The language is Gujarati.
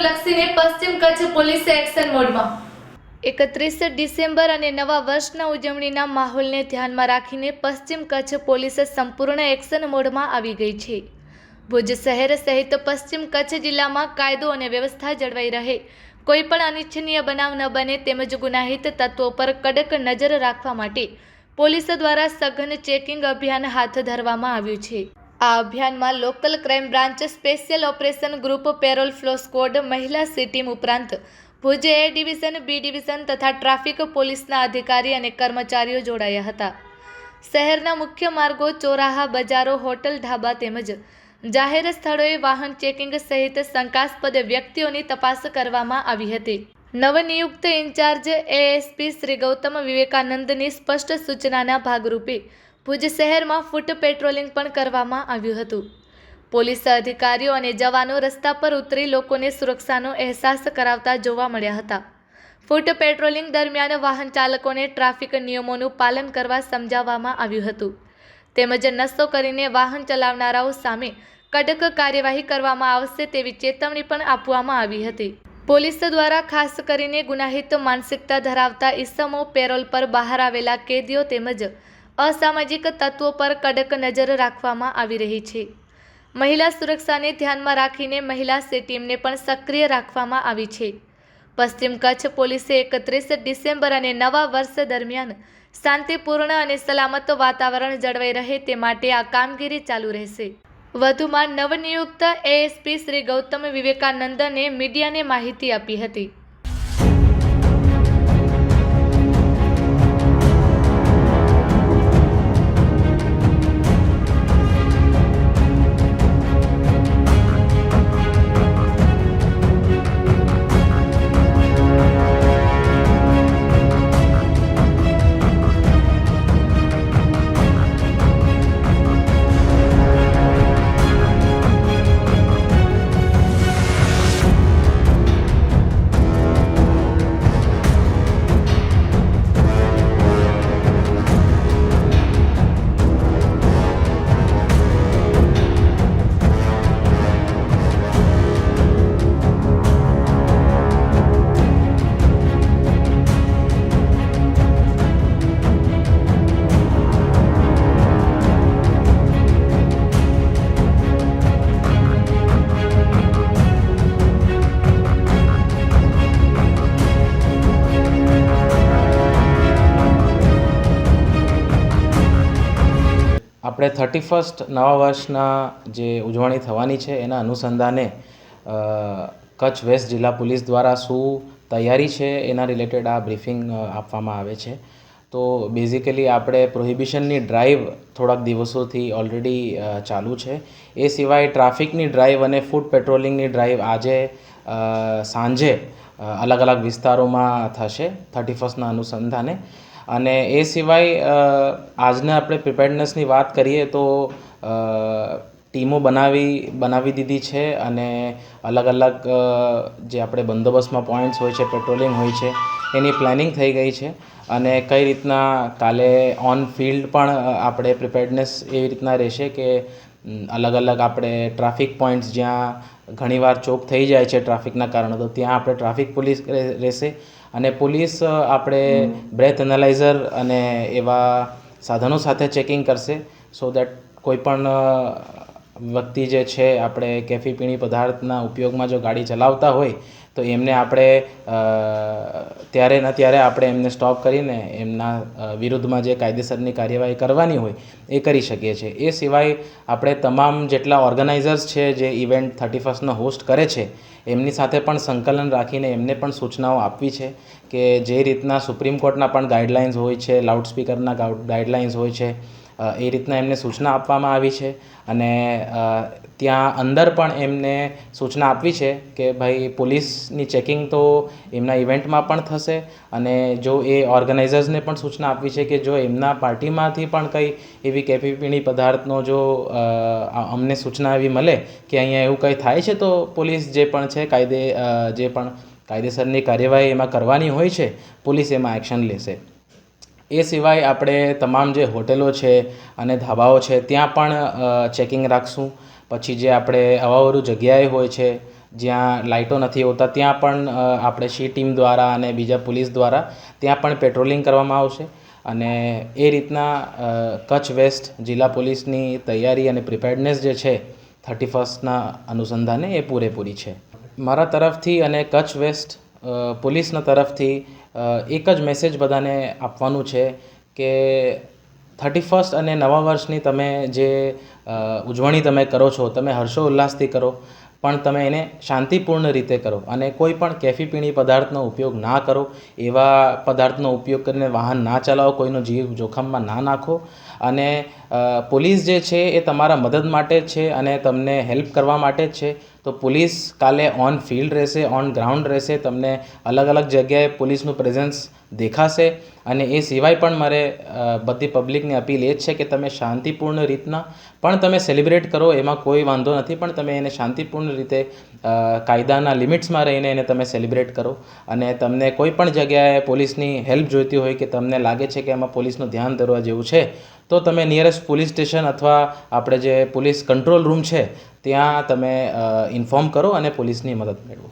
લક્ષીને પશ્ચિમ કચ્છ પોલીસે એક્શન મોડમાં 31 ડિસેમ્બર અને નવા વર્ષના ઉજવણીના માહોલને ધ્યાનમાં રાખીને પશ્ચિમ કચ્છ પોલીસ સંપૂર્ણ એક્શન મોડમાં આવી ગઈ છે। ભુજ શહેર સહિત પશ્ચિમ કચ્છ જિલ્લામાં કાયદો અને વ્યવસ્થા જળવાઈ રહે, કોઈપણ અનિચ્છનીય બનાવ ન બને તેમજ ગુનાહિત તત્વો પર કડક નજર રાખવા માટે પોલીસ દ્વારા સઘન ચેકિંગ અભિયાન હાથ ધરવામાં આવ્યું છે। આ અભિયાનમાં local crime branch, special operation group, parole furlough squad, મહિલા સી ટીમ ઉપરાંત Bhuj A division, B division તથા ટ્રાફિક પોલીસના અધિકારી અને કર્મચારીઓ જોડાયા હતા। શહેરના મુખ્ય માર્ગો, ચોરાહા, બજારો, હોટલ, ઢાબા તેમજ જાહેર સ્થળોએ વાહન ચેકિંગ સહિત શંકાસ્પદ વ્યક્તિઓની તપાસ કરવામાં આવી હતી। નવનિયુક્ત ઇન્ચાર્જ એએસપી શ્રી ગૌતમ વિવેકાનંદની સ્પષ્ટ સૂચનાના ભાગરૂપે ભુજ શહેરમાં ફૂટ પેટ્રોલિંગ પણ કરવામાં આવ્યું હતું। પોલીસ અધિકારીઓ અને જવાનો રસ્તા પર ઉતરી લોકોને સુરક્ષાનો અહેસાસ કરાવતા જોવા મળ્યા હતા। ફૂટ પેટ્રોલિંગ દરમિયાન વાહન ચાલકોને ટ્રાફિક નિયમોનું પાલન કરવા સમજાવવામાં આવ્યું હતું તેમજ નશો કરીને વાહન ચલાવનારાઓ સામે કડક કાર્યવાહી કરવામાં આવશે તેવી ચેતવણી પણ આપવામાં આવી હતી। પોલીસ દ્વારા ખાસ કરીને ગુનાહિત માનસિકતા ધરાવતા ઇસમો, પેરોલ પર બહાર આવેલા કેદીઓ તેમજ અસામાજિક તત્વો પર કડક નજર રાખવામાં આવી રહી છે। મહિલા સુરક્ષાને ધ્યાનમાં રાખીને મહિલા સી ટીમને પણ સક્રિય રાખવામાં આવી છે। પશ્ચિમ કચ્છ પોલીસે 31 ડિસેમ્બર અને નવા વર્ષ દરમિયાન શાંતિપૂર્ણ અને સલામત વાતાવરણ જળવાઈ રહે તે માટે આ કામગીરી ચાલુ રહેશે। વધુમાં નવનિયુક્ત એએસપી શ્રી ગૌતમ વિવેકાનંદને મીડિયાને માહિતી આપી હતી। આપણે 31 નવા વર્ષના જે ઉજવણી થવાની છે એના અનુસંધાને કચ્છ વેસ્ટ જિલ્લા પોલીસ દ્વારા શું તૈયારી છે એના રિલેટેડ આ બ્રીફિંગ આપવામાં આવે છે। તો બેઝિકલી આપણે પ્રોહિબિશનની ડ્રાઈવ થોડાક દિવસોથી ઓલરેડી ચાલુ છે। એ સિવાય ટ્રાફિકની ડ્રાઈવ અને ફૂટ પેટ્રોલિંગની ડ્રાઈવ આજે સાંજે અલગ અલગ વિસ્તારોમાં થશે 31ના અનુસંધાને। અને એ સિવાય આજના આપણે પ્રિપેર્ડનેસની વાત કરીએ તો ટીમો બનાવી દીધી છે અને અલગ અલગ જે આપણે બંદોબસ્તમાં પોઈન્ટ્સ હોય છે, પેટ્રોલિંગ હોય છે, એની પ્લાનિંગ થઈ ગઈ છે અને કઈ રીતના કાલે ઓન ફિલ્ડ પણ આપણે પ્રિપેર્ડનેસ એવી રીતના રહેશે કે અલગ અલગ આપણે ટ્રાફિક પોઈન્ટ્સ જ્યાં ઘણીવાર ચોક થઈ જાય છે ટ્રાફિકના કારણે, તો ત્યાં આપણે ટ્રાફિક પોલીસ રહેશે અને પોલીસ આપણે બ્રેથ એનાલાઇઝર અને એવા સાધનો સાથે ચેકિંગ કરશે સો દેટ કોઈ પણ વ્યક્તિ જે છે આપણે કેફી પીણી પદાર્થના ઉપયોગમાં જો ગાડી ચલાવતા હોય તો એમને આપણે ત્યારે ને ત્યારે આપણે એમને સ્ટોપ કરીને એમના વિરુદ્ધમાં જે કાયદેસરની કાર્યવાહી કરવાની હોય એ કરી શકીએ છીએ। એ સિવાય આપણે તમામ જેટલા ઓર્ગેનાઇઝર્સ છે જે ઇવેન્ટ 31નો હોસ્ટ કરે છે એમની સાથે પણ સંકલન રાખીને એમને પણ સૂચનાઓ આપવી છે કે જે રીતના સુપ્રીમ કોર્ટના પણ ગાઈડલાઇન્સ હોય છે, લાઉડસ્પીકરના ગાઈડલાઇન્સ હોય છે, એ રીતના એમને સૂચના આપવામાં આવી છે અને ત્યાં અંદર પણ એમને સૂચના આપવી છે કે ભાઈ પોલીસની ચેકિંગ તો એમના ઇવેન્ટમાં પણ થશે અને જો એ ઓર્ગેનાઇઝર્સને પણ સૂચના આપવી છે કે જો એમના પાર્ટીમાંથી પણ કંઈ એવી કેફી પીણી પદાર્થનો જો અમને સૂચના એવી મળે કે અહીંયા એવું કંઈ થાય છે તો પોલીસ જે પણ છે જે પણ કાયદેસરની કાર્યવાહી એમાં કરવાની હોય છે પોલીસ એમાં એક્શન લેશે। એ સિવાય આપણે તમામ જે હોટેલો છે અને ધાબાઓ છે ત્યાં પણ ચેકિંગ રાખશું। પછી જે આપણે અવાવરું જગ્યાએ હોય છે જ્યાં લાઇટો નથી હોતા ત્યાં પણ આપણે શી ટીમ દ્વારા અને બીજા પોલીસ દ્વારા ત્યાં પણ પેટ્રોલિંગ કરવામાં આવશે અને એ રીતના કચ્છ વેસ્ટ જિલ્લા પોલીસની તૈયારી અને પ્રિપેર્ડનેસ જે છે 31ના અનુસંધાને એ પૂરેપૂરી છે. મારા તરફથી અને કચ્છ વેસ્ટ પોલીસના તરફથી એક જ મેસેજ બધાને આપવાનું છે કે 31 અને નવા વર્ષની તમે જે ઉજવણી તમે કરો છો તમે હર્ષોલ્લાસથી કરો, પણ તમે એને શાંતિપૂર્ણ રીતે કરો અને કોઈ પણ કેફી-પીણી પદાર્થનો ઉપયોગ ના કરો, એવા પદાર્થનો ઉપયોગ કરીને વાહન ના ચલાવો, કોઈનો જીવ જોખમમાં ના નાખો. અને પોલીસ જે છે એ તમારા મદદ માટે જ છે અને તમને હેલ્પ કરવા માટે જ છે. તો પોલીસ કાલે ઓન ફિલ્ડ રહેશે, ઓન ગ્રાઉન્ડ રહેશે, તમને અલગ અલગ જગ્યાએ પોલીસનું પ્રેઝન્સ દેખાશે. અને એ સિવાય પણ મારે બધી પબ્લિકની અપીલ એ જ છે કે તમે શાંતિપૂર્ણ રીતના પણ તમે સેલિબ્રેટ કરો, એમાં કોઈ વાંધો નથી, પણ તમે એને શાંતિપૂર્ણ રીતે કાયદાના લિમિટ્સમાં રહીને એને તમે સેલિબ્રેટ કરો. અને તમને કોઈ પણ જગ્યાએ પોલીસની હેલ્પ જોઈતી હોય કે તમને લાગે છે કે એમાં પોલીસનું ધ્યાન દોરવા જેવું છે, તો તમે નિયરેસ્ટ પોલીસ સ્ટેશન અથવા આપણે જે પોલીસ કંટ્રોલ રૂમ છે ત્યાં તમે ઇન્ફોર્મ કરો અને પોલીસની મદદ મેળવો.